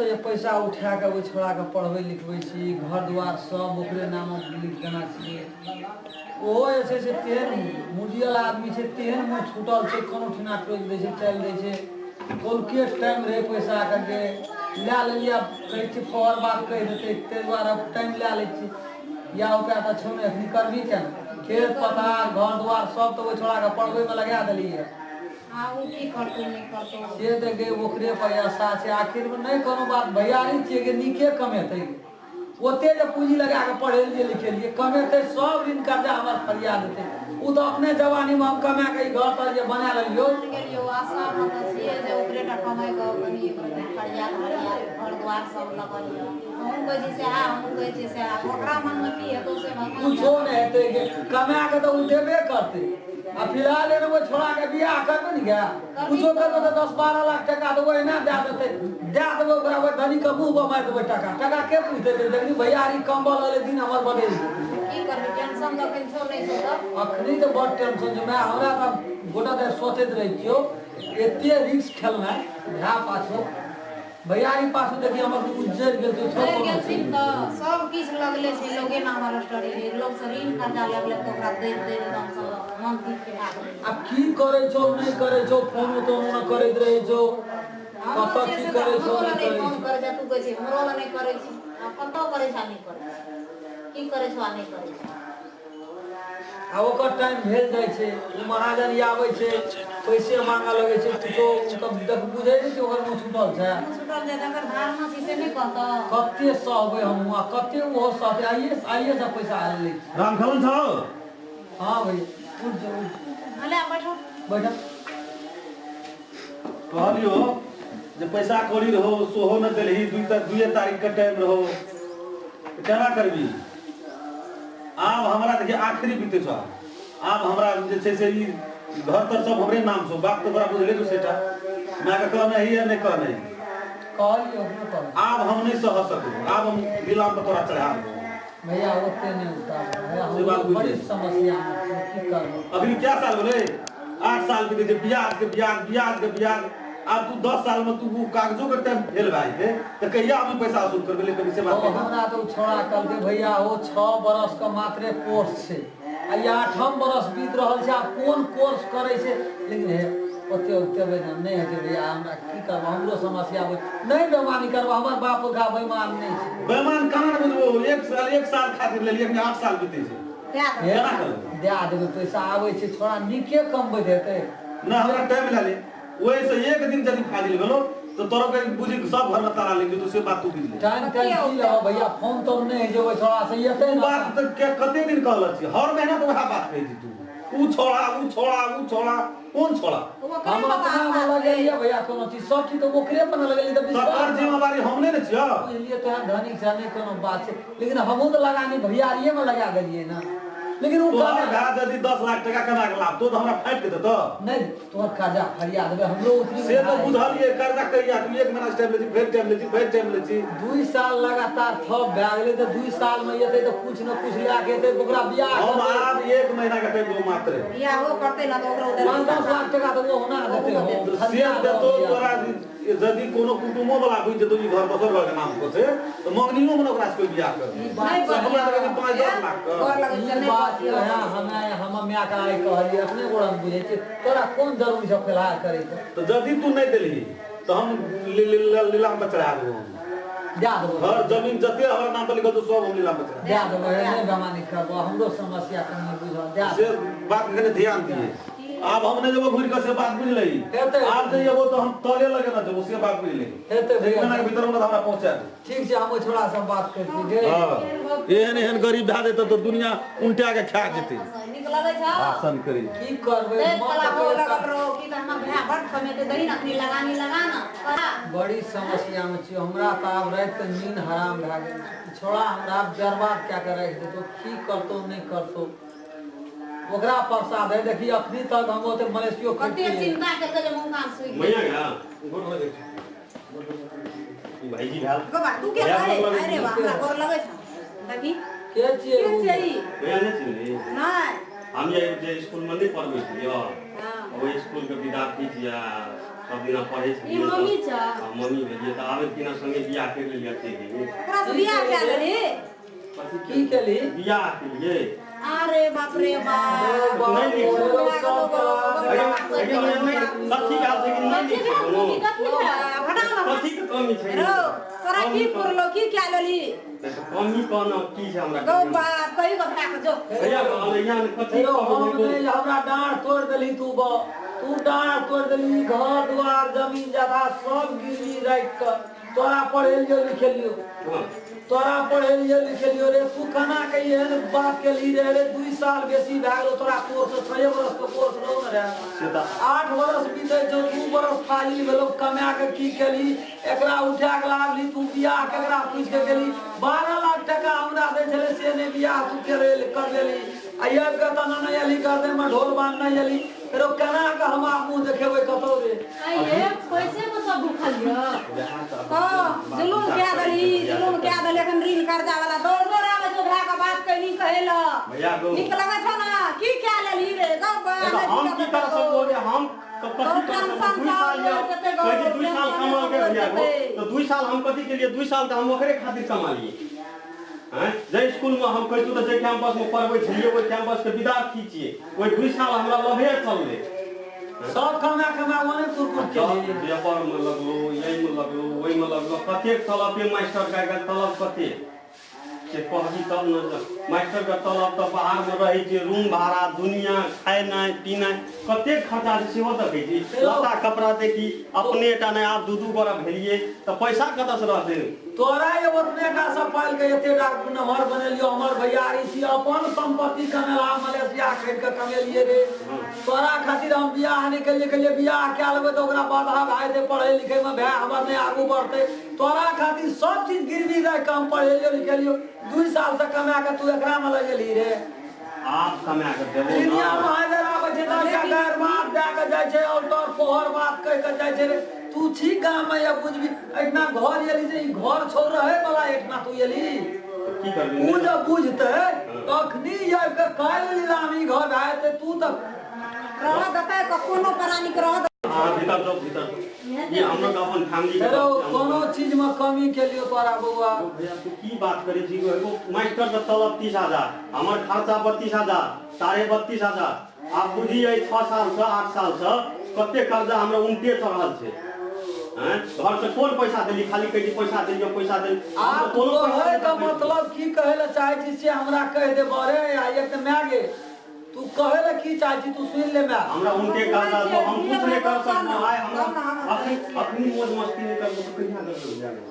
ये पैसा उठा के वो छोड़ा के पढ़वे लिखवे छी घर द्वार सब ओकरे नाम लिख देना चाहिए ओहो ऐसे से तेहन मुडियल आदमी छे तेहन मुँह छूटल छे कोनो ठिना टोक दै छे चल दै छे कोलके टाइम रहे पैसा के ला लिया कहै छी फौर बात कह देते ते द्वारा टाइम ला ले छी या ओकरा त छोने अखनी करबी क्या खेत पथार घर द्वार सब तो वो छोड़ा के पढ़वे में लगा देलिए हाँ वो की करतो नहीं करतो से तो गे ओकरे पैसा छे आखिर में नहीं कोनो बात भैयारी छिए गे नीके कमेतै ओते जे पूंजी लगा के पढ़े लिए लिखे लिए कमेतै सब ऋण कर्जा हमर फरियाद देतै उ तो अपने जवानी में हम कमा के घर पर जे बना लियो गेलियो आशा मत छिए जे ओकरे टा कमाई क बनी फरियाद घर द्वार सब लगलियो हम कहै छी से हम कहै छी से ओकरा मन में की हेतौ से कुछो नहीं हेतै गे कमा के तो उ देबे करतै आ फिलहाल एने वो छोड़ा के बियाह करबे नहीं गया कुछो करबे तो 10-12 लाख टका देबो एना दे देबो ओकरा वो धनी के मुंह पर मार देबो टका के पूछते देखनी भैयारी कम्बल वाले दिन हमर बदल की करबे टेंशन तो किछो नहीं छो त अखनी तो बड़ टेंशन छै मैं हमरा त गोटा दे सोचैत रही छियो एते रिस्क खेलना भा पाछो भैयारी पाछो देखि हमर उज्जर गेल तो सब गेल छी त सब किछ लगले छै लोगे ना हमर स्टोरी लोग से ऋण कर्जा लगले तो ओकरा दे एकदम सब मन ठीक के भाग अब की करे छो नहीं करे छो फोन तो न करैत रहे छो कत की करे छो नहीं करे फोन करे जा तू कहै छी हमरो ल नहीं करे छी कत करे छा नहीं करे की करे छो नहीं करे छी आ ओकर टाइम भेल जाय छै उ महाजन आबै छै पैसे मांगा लगे छै तो तब देख बुझै छै कि ओकर मुंह छूटल छै छूटल जे जकर धारणा छै से नहीं कहत कते सहबै हम आ कते वो सहते आइए से पैसा आ ले राम खलन छौ हां भाई उठ जा हले बैठो बैठ कहलियो जे पैसा कौड़ी रहो सोहो न देलही 2 तारीख के टाइम रहो केना करबी आब हमरा देखिए आखिरी बीते छ आब हमरा जे छै से ई घर तर सब हमरे नाम छौ बाप तो बड़ा बुझले तो सेटा मैं के कहने ही नहीं कहने कहलियो न कर आब हम नहीं सह सकू आब हम नीलाम पर तोरा चढ़ा देबो भैया ओते नहीं उतार हम बड़ी समस्या में की करब अभी क्या साल बोले 8 साल बीते जे ब्याज के अब तू 10 साल में तू वो कागजों के टाइम फेल भाई थे तो कहिया हमें पैसा वसूल करबे ले कभी से बात कर हमरा तो छोड़ा कर दे भैया वो 6 बरस का मात्रे कोर्स छै आ 8म बरस बीत रहल छै आ कोन कोर्स करे छै लेकिन हे ओते बेदन नहीं हेते भैया हमरा की करब हमरो समस्या हो नहीं बेमानी करब हमर बाप का बेमान नहीं छै बेमान कहां बुझबो 1 साल खातिर ले लिए 8 साल बीते छै केना करब दे देबे पैसा आबै छै छोड़ा नीके कमबै देतै ना हमरा टाइम ले वही से एक दिन यदि फाजिल गेलो तो तोरो के बुझी सब घर में तारा लेंगे तो से बात तू बुझ ले टाइम की लहो भैया फोन तो नहीं है जो छोड़ा से येते ना बात तो के कते दिन कहल छी हर महीना तो वह बात कहि दी तू ऊ छोड़ा कौन छोड़ा हम अपना में लगेलिए भैया कोनो चीज सब चीज तो ओकरे पर लगेलिए तो सरकार जिम्मेवारी हमने ने छियो इसलिए तो धनिक से नहीं कोनो बात है लेकिन हमहु तो लगानी भैयारिए में लगा देलिए ना लेकिन वो कर्जा यदि 10 लाख टका कमा के लाभ तो हमरा फाइट के देतो नहीं तोहर कर्जा फरियाद देबे हमरो उतरी से तो बुझलिए कर्जा कहिया तू 1 महीना टाइम ले फिर टाइम ले 2 साल लगातार ठप भए गेलै तो 2 साल में एते तो कुछ न कुछ ला के एते ओकरा बियाह हम आब 1 महीना का टाइम दो मात्र बियाह हो करते ना तो ओकरा उधर 5-10 लाख टका तो वो होना देते हो से देतो तोरा यदि कोनो कुटुंबो वाला बुझ जेतो ई घर दोसर घर के नाम को से तो मंगनियो में ओकरा से कोई बियाह कर नहीं कर हमरा लगे 5-10 लाख घर लगे ई नहीं बात है हम म्या का आई कहलिए अपने गोड़ा में बुझे छै तोरा कोन जरूरी छै फिलहाल करे के तो यदि तू नहीं देली तो हम लीलाम पर चढ़ा देबो दे देबो हर जमीन जते हमर नाम पर लिखल तो सब हम लीलाम पर चढ़ा दे देबो नहीं बेमानी करबो हमरो समस्या कनी बुझो दे से बात के ध्यान दिए अब हमने जब घुर के से बात बुझ लई आप जे वो तो हम तले लगे ना तो उसके बात बुझ ले हेते भैया महीना के भीतर में हमरा पहुंचा दे ठीक छै हम छोड़ा से बात करती गे हां एहन गरीब धा देते तो दुनिया उल्टा के खा जेते निकला दे छ शासन करी की करबे देख कला हो लगत रहो कि त हमर भैया बड़ कमेते दही नखनी लगा ना बड़ी समस्या में छी हमरा त आब रात के नींद हराम भ गेल छोड़ा हमरा बर्बाद क्या कर रख दे तो की करतो नहीं करतो ओकरा प्रसाद है देखिए अखनी तक हम ओते मलेशियो कते चिंता करके जे मुंह कान सुई भैया क्या गोर लगे भाई जी हाल गो बा तू के करे अरे बा हमरा गोर लगे छ देखी के छिए के छै भैया नहीं चिन्हली नहीं हम ये स्कूल में नहीं पढ़बे छी यो हां वो स्कूल के विद्यार्थी छी सब दिना पढ़े ई मम्मी छ मम्मी भेलिए त आबे दिना संगे बियाह कर लिया थे ओकरा से बियाह क्या लेली की केली बियाह के लिए अरे बाप रे बाप नहीं लिख कथी का से कि नहीं लिख सकनो कथी के कमी छै तोरा की पुरलो की क्या लेली कमी कोन की छै हमरा गो बात कहि गो भाग जो भैया यहाँ कथी हमरा डाँड़ तोड़ देली तू डाँड़ तोड़ देली घर द्वार जमीन जायदाद सब गिरवी राख कर तोरा पढ़ेलियो लिखेलियो तोरा पढ़ेलियो लिखेलियो रे तू कना के एहन बात केली रे 2 साल बेसी भए गेलो तोरा कोर्स 6 बरस के कोर्स रहो न रे 8 बरस बीते जो 2 बरस खाली भेलो कमा के की केली एकरा उठा के लावली तू बियाह केकरा पूछ के गेली 12 लाख टका हमरा दे छले से ने बियाह तू कर लेली आइब के तना नहीं अली कर दे में ढोल बांध नहीं अली रो केना के हम मुंह देखेबै कतो रे आइए पैसे में सब भूखलियो जुलूम क्या दली लेकिन ऋण कर्जा वाला दौड़ आवे जो भा का बात कहनी कहेला निक लगे छ ना की क्या लेली रे गो हम की कर सकबो रे हम कथी कर 2 साल या 2 साल कमा के भैया तो 2 साल हम कथी के लिए 2 साल त हम ओकरे खातिर कमा लिए हैं जे स्कूल में हम कहतो त जे कैंपस में पढ़बै छलिए ओइ कैंपस के विद्यार्थी छिए ओइ 2 साल हमरा लभे चलले सब कमा ओने कुरकुर के व्यापार में लगलो यही में लगलो ओइ में लगलो कते तलब पे मास्टर का तलब कते से कहबी तब न मास्टर का तलब त बाहर में रही जे रूम भाड़ा दुनिया खानाइ पीनाइ कते खर्चा से हो त कहै छी लता कपड़ा देखी अपने टा नै आप 2 गोरा भेलिए त पैसा कत से रहते तोरा ये ओतने का सब पाल के एते डाक नहर बनेलियो हमर भैयारी छी अपन संपत्ति कमेला मलेशिया खरीद के कमेलिए रे तोरा खातिर हम बियाह नहीं के लिए बियाह क्या लेबे तो ओकरा बाधा भाई दे पढ़े लिखे में भाई हमर ने आगू बढ़ते तोरा खातिर सब चीज गिरवी रख के हम पढ़ेलियो लिखेलियो 2 साल से कमा के तू एकरा में लगेली रे आप कमा के देबो दुनिया में हाजिर आवे छै त गैर बात दे के जाय छै और तोर पोहर बात कह के जाय छै रे तू ठीक गाम में या बुझबी एतना घर एली जे घर छोड़ रहे वाला एतना तू एली की करबी तू जब बुझते तखनी आब के काल लीलामी घर आते तू तक रह दते कोनो प्राणी के रह हां भीतर जो भीतर ये हम लोग अपन फैमिली हेलो कोनो चीज में कमी के लिए तोरा बउआ भैया तू की बात करे छी एगो मास्टर का तलब 30000 हमर खर्चा 32000 साढ़े 32000 आप बुझिए 6 साल से 8 साल से कते कर्जा हमरा उनटे चढ़ल छै हैं घर से कोन पैसा देली खाली कहि पैसा देली आप कोनो है का मतलब की कहे ला चाहे छी से हमरा कह दे बरे आ एक मैगे तू कहे ला की चाहे छी तू सुन ले मैं हमरा उनके कर्जा तो हम कुछ नहीं कर सकते आए हम अपनी मौज मस्ती नहीं करबो तो कहिया कर जाने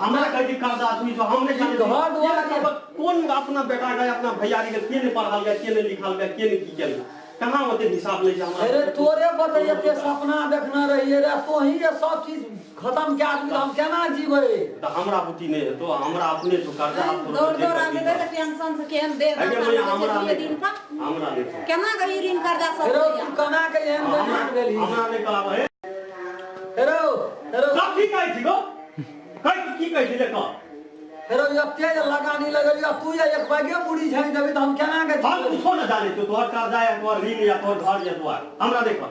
हमरा कहि कर्जा तू जो हम नहीं जाने घर द्वार कौन अपना बेटा का अपना भैयारी के के नहीं पढ़ाल गया के नहीं लिखाल गया के नहीं की केल कहां होते हिसाब ले हमरा अरे तोरे बताइए के सपना देखना रहिए रे तो ही ये सब चीज खत्म के आदमी हम केना जीवे तो हमरा बुद्धि नहीं है तो हमरा अपने जो कर्जा आप दौड़ आगे दे टेंशन से केहन दे हमरा दिन पर हमरा नहीं केना करी ऋण कर्जा सब हेरो तू कना के एहन बेमान गेली हमरा नहीं कहब है हेरो सब ठीक है ठीक हो कई की कहि ले का हेरो ये तेज लगानी लगलियो तू ये एक बैगे बुढ़ी झाड़ी देबी त हम केना के हम कुछो न जाने तो तोहर कर्जा या तोहर ऋण या तोहर घर या तोहर हमरा देख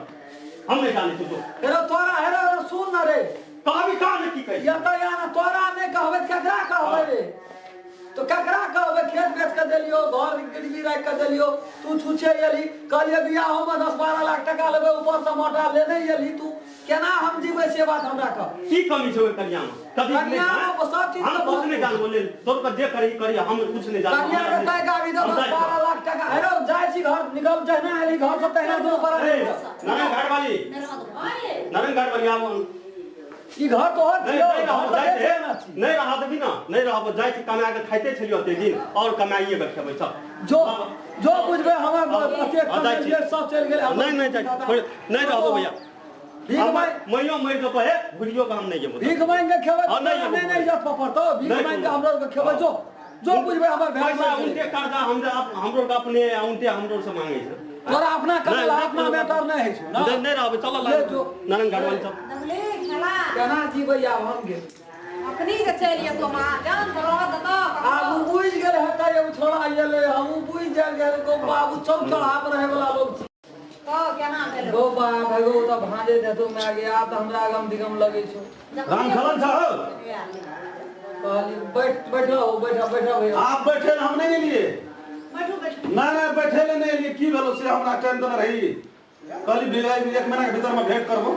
हम नहीं जाने तो हेरो तोरा हेरो सुन न रे कहबी का नहीं की कहि या तो या ना तोरा ने कहबे केकरा कहबे रे तो केकरा कहबे खेत बेच के देलियो घर गिरवी रख के देलियो तू छुछे एली कहलिए बियाह में 10-12 लाख टका लेबे ऊपर से मोटा लेने एली तू केना हम जीवे से बात हमरा कह की कमी छै कन्या में कभी कन्या में सब चीज हम कुछ नहीं जान बोले तोर पर जे करी हम कुछ नहीं जान कन्या के तय गाड़ी दे 12 लाख टका हेरो जाय छी घर निकल जहना एली घर से तहना दो पर नारायण घाट वाली नारायण घाट वाली आब ई घर तो नहीं रहा देबी ना नहीं रहब जाय छी कमा के खाइते छलियो ओते दिन और कमाइए के खेबै सब जो बुझबे हमर अते कमाइए सब चल गेल नहीं नहीं रहब भैया भीख मइयो मर जो है भूलियो का हम नहीं जेबो भीख मांग के खेबै नहीं जत पड़तो भीख मांग के हमरो के खेबै जो बुझबे हमर पैसा उनके कर्जा हमरो का अपने उनते हमरो से मांगे छै तोरा अपना कला अपना बेटर नहीं है ना नहीं रहब चल नारायण घाट वाली सब दगले खेला केना जीबै आब हम गेल अपनी के चलिए तो मां जान रह दता आब बुझ गेल हटा ये छोड़ा आइले हम बुझ गेल को बाबू चौक चढ़ाव रहे वाला लोग क्या नाम है गो बा भगो तो भांजे दे तो मैं गया तो हमरा गम दिगम लगे छो राम खलन साहब कहली बैठो बैठो भैया आप बैठे हम नहीं लिए बैठो बैठो ना बैठे ले नहीं लिए की भेलो से हमरा टाइम तो रही कल भी 1 महीना के भीतर में भेंट करबो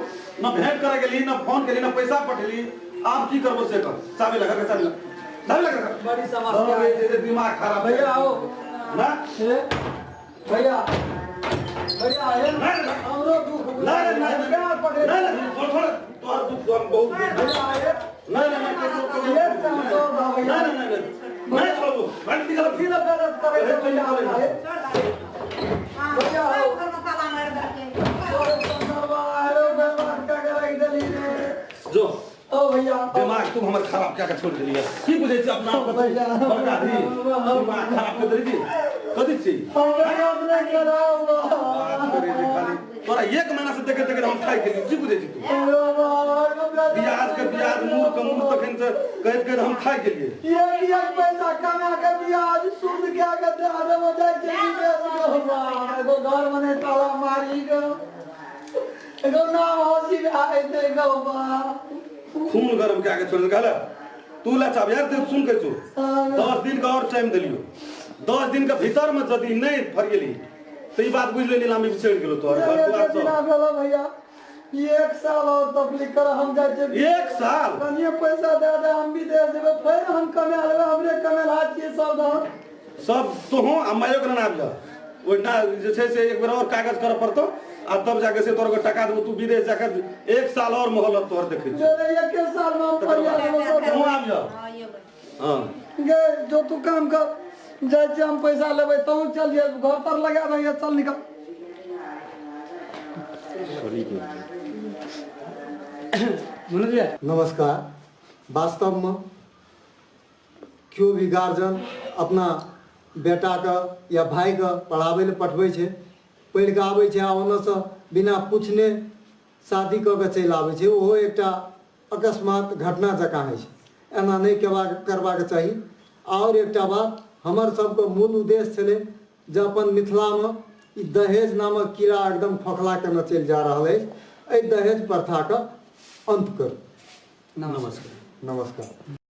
न भेंट करे के लिए न फोन के लिए न पैसा पठेली आप की करबो से कर चाबी लगा के चाबी लगा बड़ी समस्या है तेरे दिमाग खराब भैया आओ ना भैया आए हमरो दुख ना थोड़ा तोर दुख तो बहुत भैया आए ना ये समझो भैया मैं छोड़ो मैं निकल फिर गलत करे तो भैया आए भैया आओ मसाला मार दे जो ओ भैया दिमाग तुम हमारे खराब क्या कर छोड़ दिया की बुझे छी अपना भैया बड़का दी दिमाग खराब कर देली कदी छी अपने कराओ तोरा 1 महीना से देखे हम खाई के की बुझे छी तू ब्याज मूर तखन से कहत हम खाई के लिए एक पैसा कमा के ब्याज सूद क्या के दे आदम हो जाए एगो घर मने ताला मारी गो एगो नाम होसी आए दे गो बा खून गरम क्या के छोड़ गला तू ला चाब यार तू सुन के छो 10 दिन का और टाइम दिलियो 10 दिन के भीतर में यदि नहीं फर गेली तो ई बात बुझ ले नीलामी बिछड़ गेलो तोर घर भेलो भैया 1 साल और तकलीफ कर हम जाए 1 साल कनिए पैसा दे हम भी दे देबे फिर हम कमा लेबे हमरे कमेला छिए सब तो हो अम्मायो के ना आब जा ओइना जे छै से एक बार और कागज कर पड़तो आ तब जाके से तोर को टका देबो तू विदेश जाकर 1 साल और मोहलत तोर देखे छी 1 साल में हम परिवार तू आब जा हां गे जो तू काम कर जाए हम पैसा लेबे तो चलिए घर पर लगा भैया चल निकल नमस्कार। वास्तव में क्यों भी गार्जियन अपना बेटा का या भाई का पढ़ावे ले पठवे छे पढ़ के आवे छे ओने से बिना पूछने शादी क के चल आवे छे ओहो एकटा अकस्मात घटना जकाँ है एना नहीं करवा के चाहिए। और एकटा बात हमर सबके मूल उद्देश्य छले जे अपन मिथिला में ई दहेज नामक कीड़ा एकदम खोखला के चल जा रहा है दहेज प्रथा का अंत कर। नमस्कार।